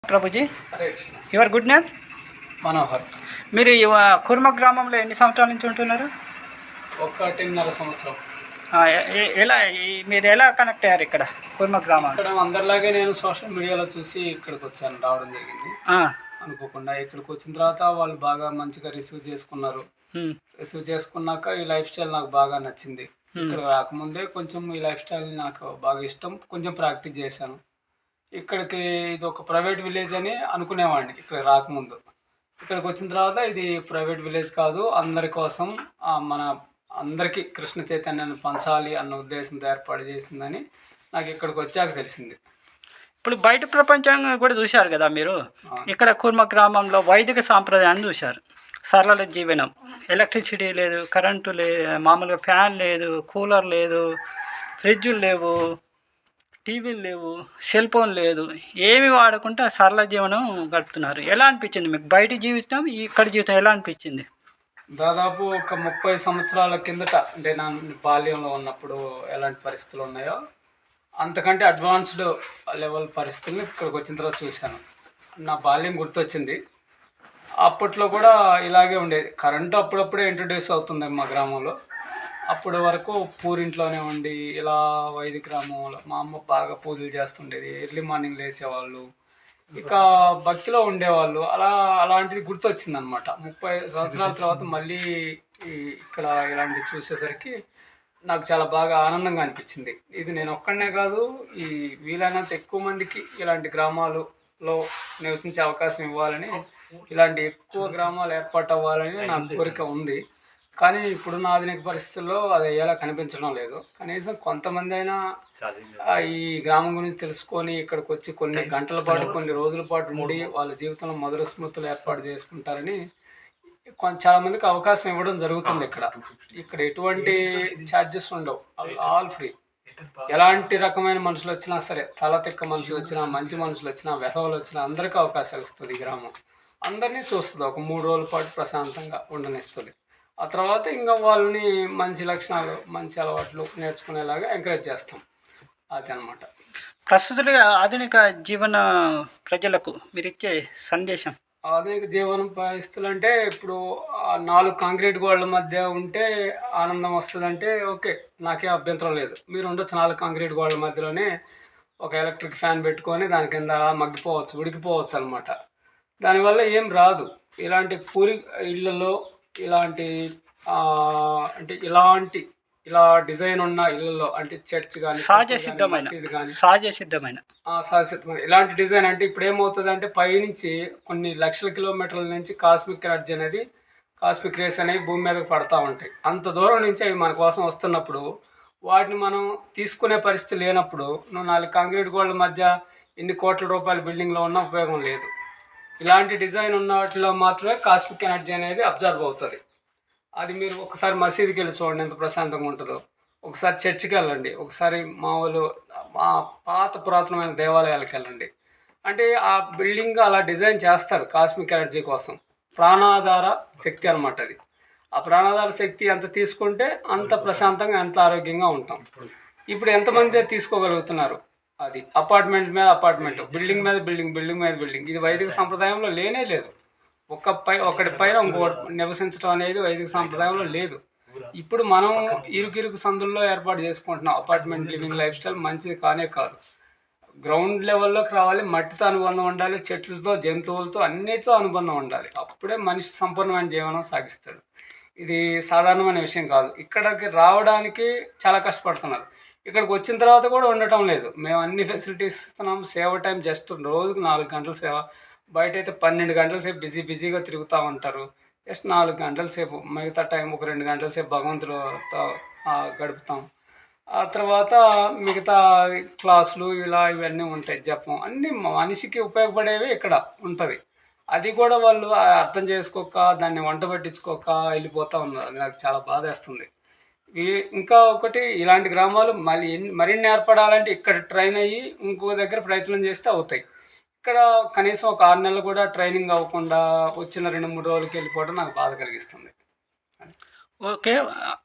Prabhuji, Hare your good name? Manohar. మీరు కుర్మ గ్రామంలో ఎన్ని సంవత్సరాల నుంచి ఉంటున్నారు? 1.5 సంవత్సరం. ఎలా మీరు ఎలా కనెక్ట్ అయ్యారు ఇక్కడ కుర్మ గ్రామం? ఇక్కడ అందరిలాగే నేను సోషల్ మీడియాలో చూసి ఇక్కడికి వచ్చాను, రావడం జరిగింది. అనుకోకుండా ఇక్కడికి వచ్చిన తర్వాత వాళ్ళు బాగా మంచిగా రిసీవ్ చేసుకున్నారు. రిసీవ్ చేసుకున్నాక ఈ లైఫ్ స్టైల్ నాకు బాగా నచ్చింది. ఇక్కడ రాకముందే కొంచెం ఈ లైఫ్ స్టైల్ నాకు బాగా ఇష్టం, కొంచెం ప్రాక్టీస్ చేశాను. ఇక్కడికి ఇది ఒక ప్రైవేట్ విలేజ్ అని అనుకునేవాడిని ఇక్కడ రాకముందు. ఇక్కడికి వచ్చిన తర్వాత ఇది ప్రైవేట్ విలేజ్ కాదు, అందరి కోసం మన అందరికీ కృష్ణ చైతన్యాన్ని పంచాలి అన్న ఉద్దేశంతో ఏర్పాటు చేసిందని నాకు ఇక్కడికి వచ్చాక తెలిసింది. ఇప్పుడు బయట ప్రపంచం కూడా చూశారు కదా మీరు. ఇక్కడ కుర్మ గ్రామంలో వైదిక సాంప్రదాయాన్ని చూశారు. సరళ జీవనం, ఎలక్ట్రిసిటీ లేదు, కరెంటు లేదు, మామూలుగా ఫ్యాన్ లేదు, కూలర్ లేదు, ఫ్రిడ్జులు లేవు, టీవీలు లేవు, సెల్ ఫోన్ లేదు, ఏమి వాడకుండా సరళ జీవనం గడుపుతున్నారు. ఎలా అనిపించింది మీకు బయట జీవితం, ఇక్కడ జీవితం ఎలా అనిపించింది? దాదాపు ఒక 30 సంవత్సరాల కిందట, అంటే నా బాల్యంలో ఉన్నప్పుడు ఎలాంటి పరిస్థితులు ఉన్నాయో అంతకంటే అడ్వాన్స్డ్ లెవెల్ పరిస్థితులను ఇక్కడికి వచ్చిన తర్వాత చూశాను. నా బాల్యం గుర్తొచ్చింది. అప్పట్లో కూడా ఇలాగే ఉండేది. కరెంటు అప్పుడప్పుడే ఇంట్రడ్యూస్ అవుతుంది మా గ్రామంలో. అప్పటి వరకు పూరింట్లోనే ఉండి ఇలా వైదిక గ్రామంలో మా అమ్మ బాగా పూజలు చేస్తుండేది. ఎర్లీ మార్నింగ్ లేచేవాళ్ళు, ఇక భక్తిలో ఉండేవాళ్ళు. అలాంటిది గుర్తొచ్చింది అనమాట. 30 సంవత్సరాల తర్వాత మళ్ళీ ఇక్కడ ఇలాంటివి చూసేసరికి నాకు చాలా బాగా ఆనందంగా అనిపించింది. ఇది నేను ఒక్కడనే కాదు, ఈ వీలైనంత ఎక్కువ మందికి ఇలాంటి గ్రామాలలో నివసించే అవకాశం ఇవ్వాలని, ఇలాంటి ఎక్కువ గ్రామాలు ఏర్పాటు అవ్వాలని నా కోరిక ఉంది. కానీ ఇప్పుడున్న ఆధునిక పరిస్థితుల్లో అది అయ్యేలా కనిపించడం లేదు. కనీసం కొంతమంది అయినా ఈ గ్రామం గురించి తెలుసుకొని ఇక్కడికి వచ్చి కొన్ని గంటల పాటు, కొన్ని రోజుల పాటు ఉండి వాళ్ళ జీవితంలో మధుర స్మృతులు ఏర్పాటు చేసుకుంటారని చాలామందికి అవకాశం ఇవ్వడం జరుగుతుంది. ఇక్కడ ఎటువంటి ఛార్జెస్ ఉండవు, ఆల్ ఫ్రీ. ఎలాంటి రకమైన మనుషులు వచ్చినా సరే, తలతిక్క మనుషులు వచ్చినా, మంచి మనుషులు వచ్చినా, వెధవలు వచ్చినా అందరికీ అవకాశాలు ఇస్తుంది ఈ గ్రామం. అందరినీ చూస్తుంది, ఒక 3 రోజుల పాటు ప్రశాంతంగా ఉండనిస్తుంది. ఆ తర్వాత ఇంకా వాళ్ళని మంచి లక్షణాలు, మంచి అలవాట్లు నేర్చుకునేలాగా ఎంకరేజ్ చేస్తాం. అది అనమాట. ప్రస్తుత ఆధునిక జీవన ప్రజలకు మీరు ఇచ్చే సందేశం? ఆధునిక జీవన పరిస్థితులు అంటే ఇప్పుడు 4 కాంక్రీట్ గోడల మధ్య ఉంటే ఆనందం వస్తుందంటే ఓకే, నాకే అభ్యంతరం లేదు. మీరు ఉండొచ్చు 4 కాంక్రీట్ గోడల మధ్యలోనే ఒక ఎలక్ట్రిక్ ఫ్యాన్ పెట్టుకొని దాని కింద మగ్గిపోవచ్చు, ఉడికిపోవచ్చు అనమాట. దానివల్ల ఏం రాదు. ఇలాంటి పూరి ఇళ్ళల్లో ఇలాంటి అంటే ఇలా డిజైన్ ఉన్న ఇళ్ళల్లో, అంటే చర్చ్ కానీ, సహజసిద్ధమైన ఇలాంటి డిజైన్ అంటే ఇప్పుడు ఏమవుతుంది అంటే పైనుంచి కొన్ని లక్షల కిలోమీటర్ల నుంచి కాస్మిక్ ఎనర్జీ అనేది, కాస్మిక్ రేస్ అనేవి భూమి మీదకి పడతా ఉంటాయి. అంత దూరం నుంచి అవి మన కోసం వస్తున్నప్పుడు వాటిని మనం తీసుకునే పరిస్థితి లేనప్పుడు నువ్వు 4 కాంక్రీట్ గోడల మధ్య ఇన్ని కోట్ల రూపాయల బిల్డింగ్లో ఉన్న ఉపయోగం లేదు. ఇలాంటి డిజైన్ ఉన్న వాటిలో మాత్రమే కాస్మిక్ ఎనర్జీ అనేది అబ్జర్వ్ అవుతుంది. అది మీరు ఒకసారి మసీదుకి వెళ్ళి చూడండి ఎంత ప్రశాంతంగా ఉంటుందో. ఒకసారి చర్చికి వెళ్ళండి, ఒకసారి మామూలు పాత పురాతనమైన దేవాలయాలకు వెళ్ళండి. అంటే ఆ బిల్డింగ్ అలా డిజైన్ చేస్తారు కాస్మిక్ ఎనర్జీ కోసం. ప్రాణాధార శక్తి అనమాట అది. ఆ ప్రాణాధార శక్తి ఎంత తీసుకుంటే అంత ప్రశాంతంగా, ఎంత ఆరోగ్యంగా ఉంటాం. ఇప్పుడు ఎంతమంది తీసుకోగలుగుతున్నారు? అది అపార్ట్మెంట్ మీద అపార్ట్మెంట్, బిల్డింగ్ మీద బిల్డింగ్, బిల్డింగ్ మీద బిల్డింగ్. ఇది వైదిక సంప్రదాయంలో లేనే లేదు. ఒకటి పైన ఇంకొకటి నివసించడం అనేది వైదిక సంప్రదాయంలో లేదు. ఇప్పుడు మనం ఇరుకు సందుల్లో ఏర్పాటు చేసుకుంటున్నాం. అపార్ట్మెంట్ లివింగ్ లైఫ్ స్టైల్ మంచిది కానే కాదు. గ్రౌండ్ లెవెల్లోకి రావాలి, మట్టితో అనుబంధం ఉండాలి, చెట్లతో, జంతువులతో, అన్నిటితో అనుబంధం ఉండాలి. అప్పుడే మనిషి సంపూర్ణమైన జీవనం సాగిస్తాడు. ఇది సాధారణమైన విషయం కాదు. ఇక్కడికి రావడానికి చాలా కష్టపడుతున్నారు. ఇక్కడికి వచ్చిన తర్వాత కూడా ఉండటం లేదు. మేము అన్ని ఫెసిలిటీస్ ఇస్తున్నాం. సేవ టైం జస్ట్ రోజుకు 4 గంటల సేవ. బయట అయితే 12 గంటల సేపు బిజీగా తిరుగుతూ ఉంటారు. జస్ట్ 4 గంటల సేపు, మిగతా టైం ఒక 2 గంటల సేపు భగవంతుడితో గడుపుతాం. ఆ తర్వాత మిగతా క్లాసులు ఇవన్నీ ఉంటాయి, జపం, అన్నీ మనిషికి ఉపయోగపడేవి ఇక్కడ ఉంటుంది. అది కూడా వాళ్ళు అర్థం చేసుకోక, దాన్ని వంట పట్టించుకోక వెళ్ళిపోతూ ఉన్నారు. అది నాకు చాలా బాధేస్తుంది. ఇంకా ఒకటి, ఇలాంటి గ్రామాలు మరిన్ని ఏర్పడాలంటే ఇక్కడ ట్రైన్ అయ్యి ఇంకో దగ్గర ప్రయత్నం చేస్తే అవుతాయి. ఇక్కడ కనీసం ఒక 6 నెలలు కూడా ట్రైనింగ్ అవ్వకుండా వచ్చిన 2-3 రోజులకి వెళ్ళిపోవడం నాకు బాధ కలిగిస్తుంది. ఓకే,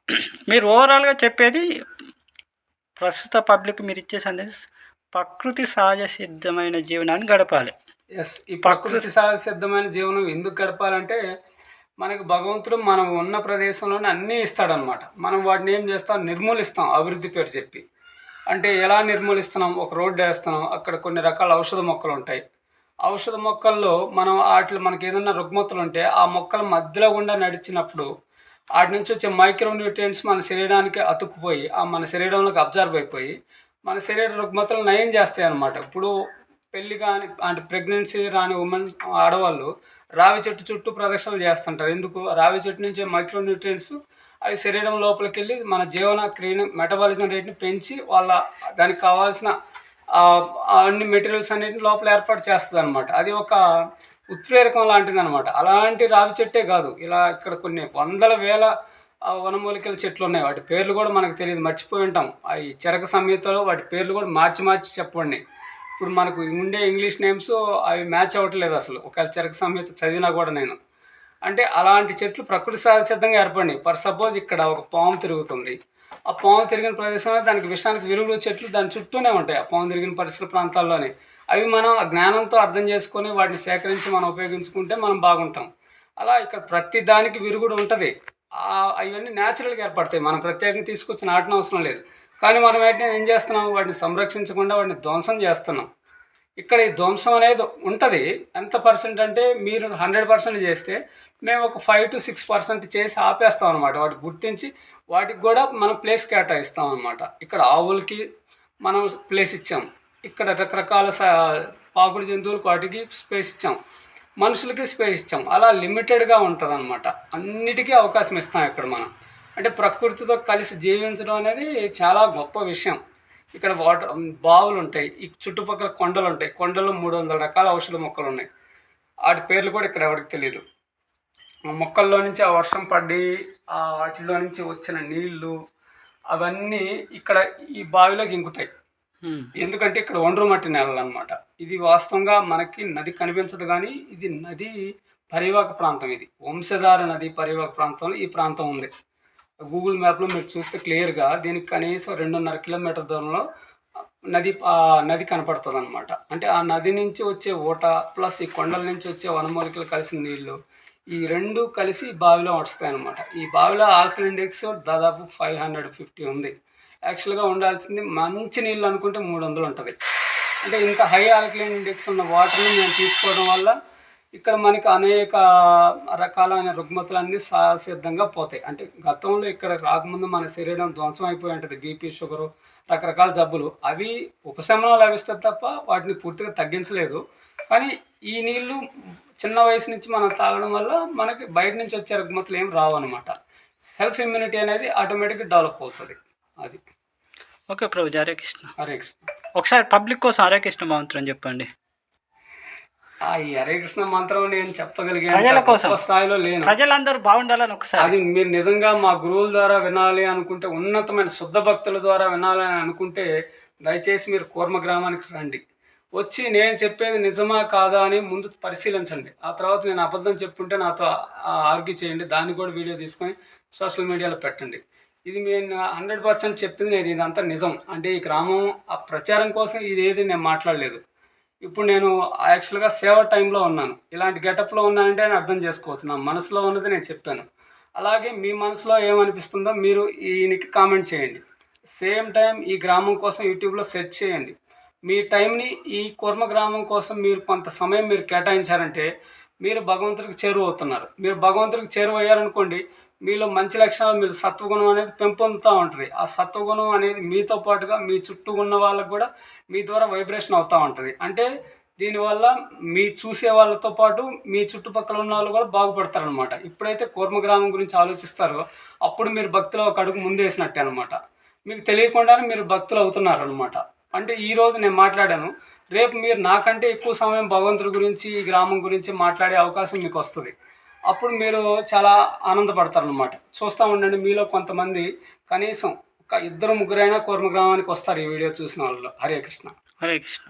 మీరు ఓవరాల్గా చెప్పేది ప్రస్తుత పబ్లిక్ మీరు ఇచ్చే సందేశం ప్రకృతి సహజ సిద్ధమైన జీవనాన్ని గడపాలి. ఎస్. ఈ ప్రకృతి సహజసిద్ధమైన జీవనం ఎందుకు గడపాలంటే, మనకు భగవంతుడు మనం ఉన్న ప్రదేశంలోనే అన్నీ ఇస్తాడనమాట. మనం వాటిని ఏం చేస్తాం, నిర్మూలిస్తాం అభివృద్ధి పేరు చెప్పి. అంటే ఎలా నిర్మూలిస్తున్నాం, ఒక రోడ్డు వేస్తున్నాం, అక్కడ కొన్ని రకాల ఔషధ మొక్కలు ఉంటాయి. ఔషధ మొక్కల్లో మనం ఆటిలో మనకి ఏదైనా రుగ్మతలు ఉంటే ఆ మొక్కల మధ్యలో గుండా నడిచినప్పుడు వాటి నుంచి వచ్చే మైక్రో న్యూట్రియంట్స్ మన శరీరానికి అతుక్కుపోయి మన శరీరంలోకి అబ్జర్వ్ అయిపోయి మన శరీర రుగ్మతలు నయం చేస్తాయి అన్నమాట. ఇప్పుడు పెళ్లి కాని అంటే ప్రెగ్నెన్సీ రాని ఉమెన్ ఆడవాళ్ళు రావి చెట్టు చుట్టూ ప్రదక్షిణలు చేస్తుంటారు. ఎందుకు? రావి చెట్టు నుంచి మైక్రో న్యూట్రియంట్స్ అవి శరీరం లోపలికి వెళ్ళి మన జీవన క్రియను మెటబాలిజం రేట్ని పెంచి వాళ్ళ దానికి కావాల్సిన అన్ని మెటీరియల్స్ అన్నిటిని లోపల ఏర్పాటు చేస్తుంది అనమాట. అది ఒక ఉత్ప్రేరకం లాంటిది అనమాట. అలాంటి రావి చెట్టే కాదు, ఇలా ఇక్కడ కొన్ని వందల వేల వనమూలికల చెట్లు ఉన్నాయి. వాటి పేర్లు కూడా మనకు తెలియదు, మర్చిపోయి ఉంటాం. ఈ చరక సంహితలో వాటి పేర్లు కూడా మార్చి మార్చి చెప్పండి. ఇప్పుడు మనకు ఉండే ఇంగ్లీష్ నేమ్స్ అవి మ్యాచ్ అవ్వట్లేదు అసలు, ఒకవేళ చరక సంహిత చదివినా కూడా నేను. అంటే అలాంటి చెట్లు ప్రకృతి సహజసిద్ధంగా ఏర్పడినాయి. ఫర్ సపోజ్ ఇక్కడ ఒక పాము తిరుగుతుంది, ఆ పాము తిరిగిన ప్రదేశంలో దానికి విషానికి విరుగుడు చెట్లు దాని చుట్టూనే ఉంటాయి ఆ పాము తిరిగిన పరిసర ప్రాంతాల్లోనే. అవి మనం ఆ జ్ఞానంతో అర్థం చేసుకొని వాటిని సేకరించి మనం ఉపయోగించుకుంటే మనం బాగుంటాం. అలా ఇక్కడ ప్రతి దానికి విరుగుడు ఉంటుంది. అవన్నీ న్యాచురల్గా ఏర్పడతాయి, మనం ప్రత్యేకంగా తీసుకొచ్చి నాటిన అవసరం లేదు. కానీ మనం వాటిని ఏం చేస్తున్నాం, వాటిని సంరక్షించకుండా వాటిని ధ్వంసం చేస్తున్నాం. ఇక్కడ ఈ ధ్వంసం అనేది ఉంటుంది. ఎంత పర్సెంట్ అంటే మీరు 100% చేస్తే మేము ఒక 5 to 6% చేసి ఆపేస్తాం అనమాట. వాటికి గుర్తించి వాటికి కూడా మనం ప్లేస్ కేటాయిస్తాం అనమాట. ఇక్కడ ఆవులకి మనం ప్లేస్ ఇచ్చాం, ఇక్కడ రకరకాల పాకుడు జంతువులకు వాటికి స్పేస్ ఇచ్చాం, మనుషులకి స్పేస్ ఇచ్చాం. అలా లిమిటెడ్గా ఉంటుంది అనమాట. అన్నిటికీ అవకాశం ఇస్తాం ఇక్కడ మనం. అంటే ప్రకృతితో కలిసి జీవించడం అనేది చాలా గొప్ప విషయం. ఇక్కడ వాటర్ బావులు ఉంటాయి, ఈ చుట్టుపక్కల కొండలు ఉంటాయి. కొండల్లో 300 రకాల ఔషధ మొక్కలు ఉన్నాయి. వాటి పేర్లు కూడా ఇక్కడ ఎవరికి తెలియదు. మొక్కల్లో నుంచి ఆ వర్షం పడి వాటిలో నుంచి వచ్చిన నీళ్లు అవన్నీ ఇక్కడ ఈ బావిలోకి ఇంకుతాయి. ఎందుకంటే ఇక్కడ ఒండ్రు మట్టి నేలలు అనమాట. ఇది వాస్తవంగా మనకి నది కనిపించదు, కానీ ఇది నది పరివాహక ప్రాంతం. ఇది వంశధార నది పరివాహక ప్రాంతంలో ఈ ప్రాంతం ఉంది. గూగుల్ మ్యాప్లో మీరు చూస్తే క్లియర్గా దీనికి కనీసం 2.5 కిలోమీటర్ దూరంలో నది కనపడుతుంది అనమాట. అంటే ఆ నది నుంచి వచ్చే ఊట ప్లస్ ఈ కొండల నుంచి వచ్చే వనమూలికలు కలిసిన నీళ్లు, ఈ రెండు కలిసి ఈ బావిలో వస్తాయి అనమాట. ఈ బావిలో ఆల్కలీ ఇండెక్స్ దాదాపు 550 ఉంది. యాక్చువల్గా ఉండాల్సింది మంచి నీళ్ళు అనుకుంటే 300 ఉంటుంది. అంటే ఇంత హై ఆల్కలైన్ ఇండెక్స్ ఉన్న వాటర్ని మేము తీసుకోవడం వల్ల ఇక్కడ మనకి అనేక రకాలైన రుగ్మతలన్నీ సహసిద్ధంగా పోతాయి. అంటే గతంలో ఇక్కడ రాకముందు మన శరీరం ధ్వంసం అయిపోయి ఉంటుంది, బీపీ, షుగరు, రకరకాల జబ్బులు. అవి ఉపశమనం లభిస్తుంది తప్ప వాటిని పూర్తిగా తగ్గించలేదు. కానీ ఈ నీళ్లు చిన్న వయసు నుంచి మనం తాగడం వల్ల మనకి బయట నుంచి వచ్చే రుగ్మతలు ఏం రావు అనమాట. సెల్ఫ్ ఇమ్యూనిటీ అనేది ఆటోమేటిక్గా డెవలప్ అవుతుంది. అది ఓకే ప్రభుజీ, హరే కృష్ణ. హరే కృష్ణ. ఒకసారి పబ్లిక్ కోసం హరే కృష్ణ మంత్రం చెప్పండి. ఈ హరే కృష్ణ మంత్రం నేను చెప్పగలిగే ప్రజల కోసం స్థాయిలో లేను. ప్రజలందరూ బాగుండాలని ఒకసారి అది మీరు నిజంగా మా గురువుల ద్వారా వినాలి అనుకుంటే, ఉన్నతమైన శుద్ధ భక్తుల ద్వారా వినాలని అనుకుంటే దయచేసి మీరు కూర్మ గ్రామానికి రండి. వచ్చి నేను చెప్పేది నిజమా కాదా అని ముందు పరిశీలించండి. ఆ తర్వాత నేను అబద్ధం చెప్పుంటే నాతో ఆర్గ్యూ చేయండి. దాన్ని కూడా వీడియో తీసుకొని సోషల్ మీడియాలో పెట్టండి. ఇది నేను 100% చెప్పింది నేను ఇదంతా నిజం. అంటే ఈ గ్రామం ఆ ప్రచారం కోసం ఇది ఏది నేను మాట్లాడలేదు. ఇప్పుడు నేను యాక్చువల్గా సేవ టైంలో ఉన్నాను. ఇలాంటి గెటప్లో ఉన్నానంటే నేను అర్థం చేసుకోవచ్చు. నా మనసులో ఉన్నది నేను చెప్పాను. అలాగే మీ మనసులో ఏమనిపిస్తుందో మీరు ఈయనకి కామెంట్ చేయండి. సేమ్ టైం ఈ గ్రామం కోసం యూట్యూబ్లో సెర్చ్ చేయండి. మీ టైంని ఈ కూర్మ గ్రామం కోసం మీరు కొంత సమయం మీరు కేటాయించారంటే మీరు భగవంతుడికి చేరువవుతున్నారు. మీరు భగవంతుడికి చేరువయ్యారనుకోండి, మీలో మంచి లక్షణాలు, మీరు సత్వగుణం అనేది పెంపొందుతూ ఉంటుంది. ఆ సత్వగుణం అనేది మీతో పాటుగా మీ చుట్టూ ఉన్న వాళ్ళకు కూడా మీ ద్వారా వైబ్రేషన్ అవుతూ ఉంటుంది. అంటే దీనివల్ల మీ చూసే వాళ్ళతో పాటు మీ చుట్టుపక్కల ఉన్న వాళ్ళు కూడా బాగుపడతారనమాట. ఎప్పుడైతే కూర్మ గ్రామం గురించి ఆలోచిస్తారో అప్పుడు మీరు భక్తిలో ఒక అడుగు ముందేసినట్టే అనమాట. మీకు తెలియకుండానే మీరు భక్తులు అవుతున్నారు అనమాట. అంటే ఈరోజు నేను మాట్లాడాను, రేపు మీరు నాకంటే ఎక్కువ సమయం భగవంతుడి గురించి, ఈ గ్రామం గురించి మాట్లాడే అవకాశం మీకు వస్తుంది. అప్పుడు మీరు చాలా ఆనందపడతారనమాట. చూస్తూ ఉండండి, మీలో కొంతమంది కనీసం ఒక 2-3 కూర్మ గ్రామానికి వస్తారు ఈ వీడియో చూసిన వాళ్ళు. హరే కృష్ణ. హరే కృష్ణ.